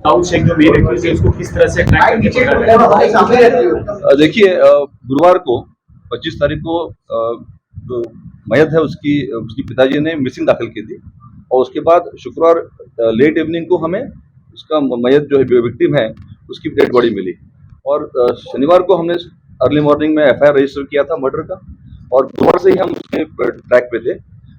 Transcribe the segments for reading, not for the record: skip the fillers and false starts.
दाऊद शेख जो main accused है उसको किस तरह से ट्रैक करके पकड़ा है? देखिए, गुरुवार को 25 तारीख को जो मयत है उसकी पिताजी ने मिसिंग दाखिल की थी और उसके बाद शुक्रवार लेट इवनिंग को हमें उसका मयत जो है विक्टिम है उसकी डेड बॉडी मिली और शनिवार को हमने अर्ली मॉर्निंग में एफआईआर रजिस्टर किया था मर्डर का और गुरुवार से ही हम उसके ट्रैक पे थे।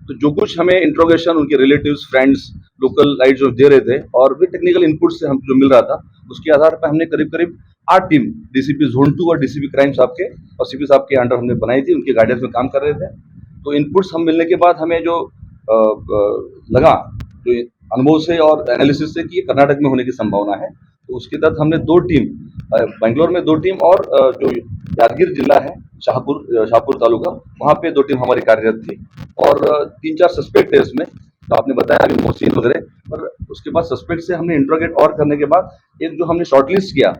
तो जो कुछ हमें इंट्रोगेशन उनके रिलेटिव्स, फ्रेंड्स, लोकल लाइट जो दे रहे थे और भी टेक्निकल इनपुट से हम जो मिल रहा था उसके आधार पर हमने करीब करीब 8 टीम डीसीपी जोन 2 और डीसीपी क्राइम साहब के और सीपी साहब के अंडर हमने बनाई थी, उनके गाइडेंस में काम कर रहे थे। तो इनपुट्स हम मिलने के बाद हमें जो लगा जो अनुभव से और एनालिसिस से कि कर्नाटक में होने की संभावना है, तो उसके तहत हमने 2 टीम बेंगलोर में 2 टीम और जो यादगीर जिला है शाहपुर तालुका वहाँ पे 2 टीम हमारी कार्यरत थी और 3-4 सस्पेक्ट है इसमें। तो आपने बताया अभी मोहसिन वगैरह, पर उसके बाद सस्पेक्ट से हमने इंट्रोगेट और करने के बाद एक जो हमने शॉर्टलिस्ट किया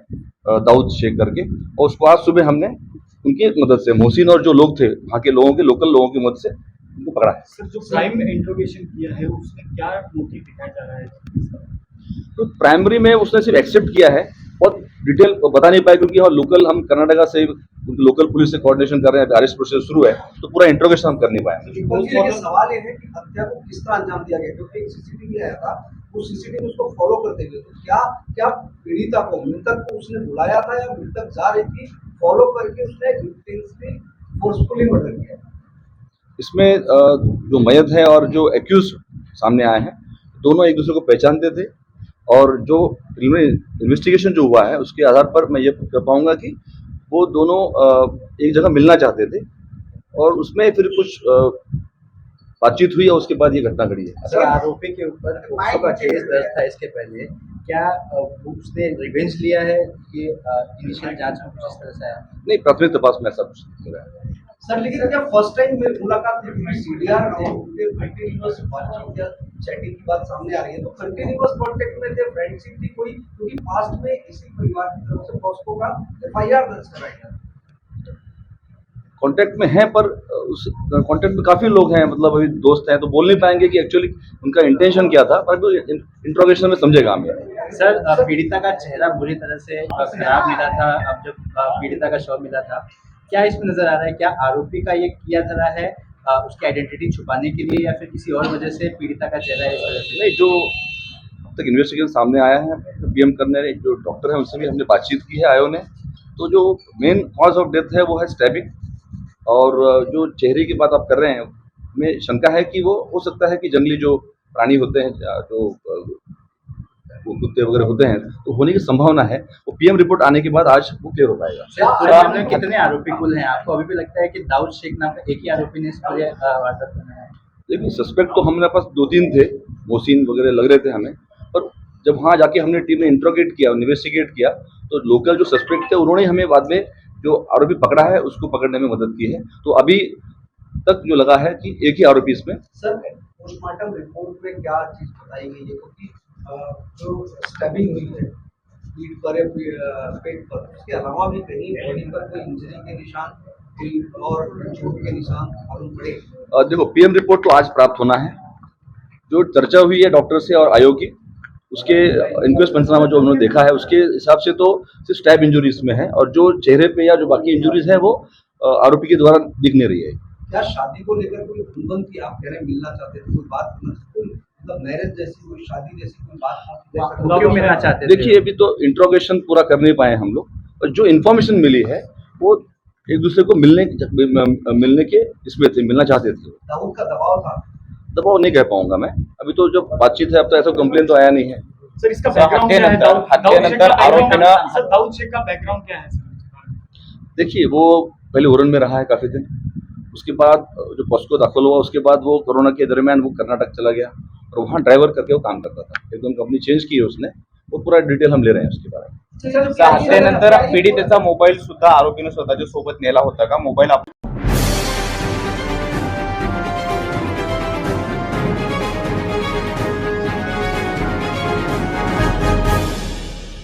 दाऊद शेख करके और उसको आज सुबह हमने उनकी मदद से मोहसिन और जो लोग थे वहाँ के लोगों के लोकल लोगों की मदद से उनको पकड़ा है। सर, जो क्राइम में इंट्रोगेशन किया है उसमें क्या मोटिव दिखाया जा रहा है? तो प्राइमरी में उसने सिर्फ एक्सेप्ट किया है, बहुत डिटेल बता नहीं पाए क्योंकि हम लोकल हम कर्नाटका से लोकल पुलिस से कोऑर्डिनेशन कर रहे हैं, अरेस्ट प्रोसेस शुरू है तो पूरा इंट्रोगेशन हम कर नहीं पाए। सवाल ये है कि हत्या को किस तरह अंजाम दिया गया, क्योंकि एक सीसीटीवी आया था, वो सीसीटीवी उसको फॉलो करते हुए, तो क्या पीड़िता को, मृतक को उसने बुलाया था या मृतक जा रही थी, फॉलो करके उसने इंटेंसली फोर्सफुली मर्डर किया? इसमें जो मयत है और जो एक्यूज सामने आए हैं दोनों एक दूसरे को पहचानते थे और जो इन्वेस्टिगेशन जो हुआ है उसके आधार पर मैं ये कह पाऊंगा कि वो दोनों एक जगह मिलना चाहते थे और उसमें फिर कुछ बातचीत हुई और उसके बाद ये घटना घटी है। अच्छा, आरोपी के ऊपर पोक्सो का केस दर्ज था इसके पहले, क्या उसने रिवेंज लिया है? ये इनिशियल जांच में कुछ इस तरह से आया? नहीं, प्राथमिक तपास में ऐसा कुछ नहीं रहा है। सर, लेकिन क्या फर्स्ट टाइम में मुलाकात थी सीडीआर ने कंटिन्यूअस बातचीत या चैटिंग की बात सामने आ रही है, तो कंटिन्यूअस कांटेक्ट में थे, फ्रेंडशिप थी कोई, क्योंकि पास्ट में इसी परिवार की तरफ से पॉस्को का एफआईआर दर्ज कराया गया? कांटेक्ट में है, पर उस कांटेक्ट में काफी लोग हैं, मतलब अभी दोस्त हैं तो बोल नहीं पाएंगे कि एक्चुअली उनका इंटेंशन क्या था, पर इंट्रोगेशन में समझेगा हमें। सर, पीड़िता का चेहरा बुरी तरह से खराब मिला था। अब जब पीड़िता का शव मिला था, क्या इसमें नजर आ रहा है, क्या आरोपी का ये किया धरा है उसकी आइडेंटिटी छुपाने के लिए या फिर किसी और वजह से पीड़िता का चेहरा इस तरह से? नहीं, जो अब तक इन्वेस्टिगेशन सामने आया है, पीएम करने जो डॉक्टर है उनसे भी हमने बातचीत की है आयो ने, तो जो मेन कॉज ऑफ डेथ है वो है स्टैबिंग और जो चेहरे की बात आप कर रहे हैं में शंका है कि वो हो सकता है कि जंगली जो प्राणी होते हैं जो कुत्ते वगैरह होते हैं तो होने की संभावना है। वो पीएम रिपोर्ट आने के बाद आज वो क्लियर हो पाएगा। पूरे कितने आरोपी कुल हैं? आपको अभी भी लगता है कि दाऊद शेख नाम का एक ही आरोपी ने इस पूरे वारदात में है? देखिए, सस्पेक्ट तो हमारे पास 2-3 थे, मोहसिन वगैरह लग रहे थे हमें, पर जब वहाँ जाके हमने टीम ने इंट्रोगेट किया, इन्वेस्टिगेट किया तो लोकल जो सस्पेक्ट थे उन्होंने हमें बाद में जो आरोपी पकड़ा है उसको पकड़ने में मदद की है। तो अभी तक जो लगा है कि एक ही आरोपी इसमें। सर, पोस्टमार्टम रिपोर्ट में क्या चीज बताई गई है, क्योंकि जो स्टैबिंग हुई है पीठ पर या पेट पर, उसके अलावा भी कहीं बॉडी पर कोई इंजरी के निशान, कोई और चोट के निशान मालूम पड़े? देखो, पीएम रिपोर्ट तो आज प्राप्त होना है। जो चर्चा हुई है डॉक्टर से और आयोग की, उसके इंक्वेस्ट पंचनामा जो उन्होंने देखा है उसके हिसाब से तो सिर्फ स्टैब इंजुरीज में है और जो चेहरे पे या जो बाकी इंजुरीज है वो आरोपी के द्वारा दिख नहीं रही है। क्या शादी को लेकर कोई उल्लंघन की, आप कह रहे मिलना चाहते थे, कोई बात कोई मतलब मैरिज जैसी, कोई शादी जैसी कोई बात क्यों मिलना चाहते थे? देखिए, अभी तो इंट्रोगेशन पूरा कर नहीं पाए हम लोग, और जो इन्फॉर्मेशन मिली है वो एक दूसरे को मिलने के इसमें थे, मिलना चाहते थे। दाऊद का दबाव था? दबाव नहीं कह पाऊंगा मैं, अभी तो जब बातचीत है अब तो ऐसा कंप्लेन तो आया नहीं है। सर, इसका बैकग्राउंड क्या है? दाऊद शेख का बैकग्राउंड क्या है? देखिए, वो पहले उरन में रहा है काफी दिन, उसके बाद जो पॉस्को दाखिल हुआ उसके बाद वो कोरोना के दरमियान वो कर्नाटक चला गया और वहाँ ड्राइवर करके वो काम करता था। एकदम कंपनी चेंज की है उसने, वो पूरा डिटेल हम ले रहे हैं उसके बारे में। हत्येनंतर पीडितेचा मोबाईल सुद्धा आरोपीने स्वतःच्या सोबत नेला होता का? मोबाईल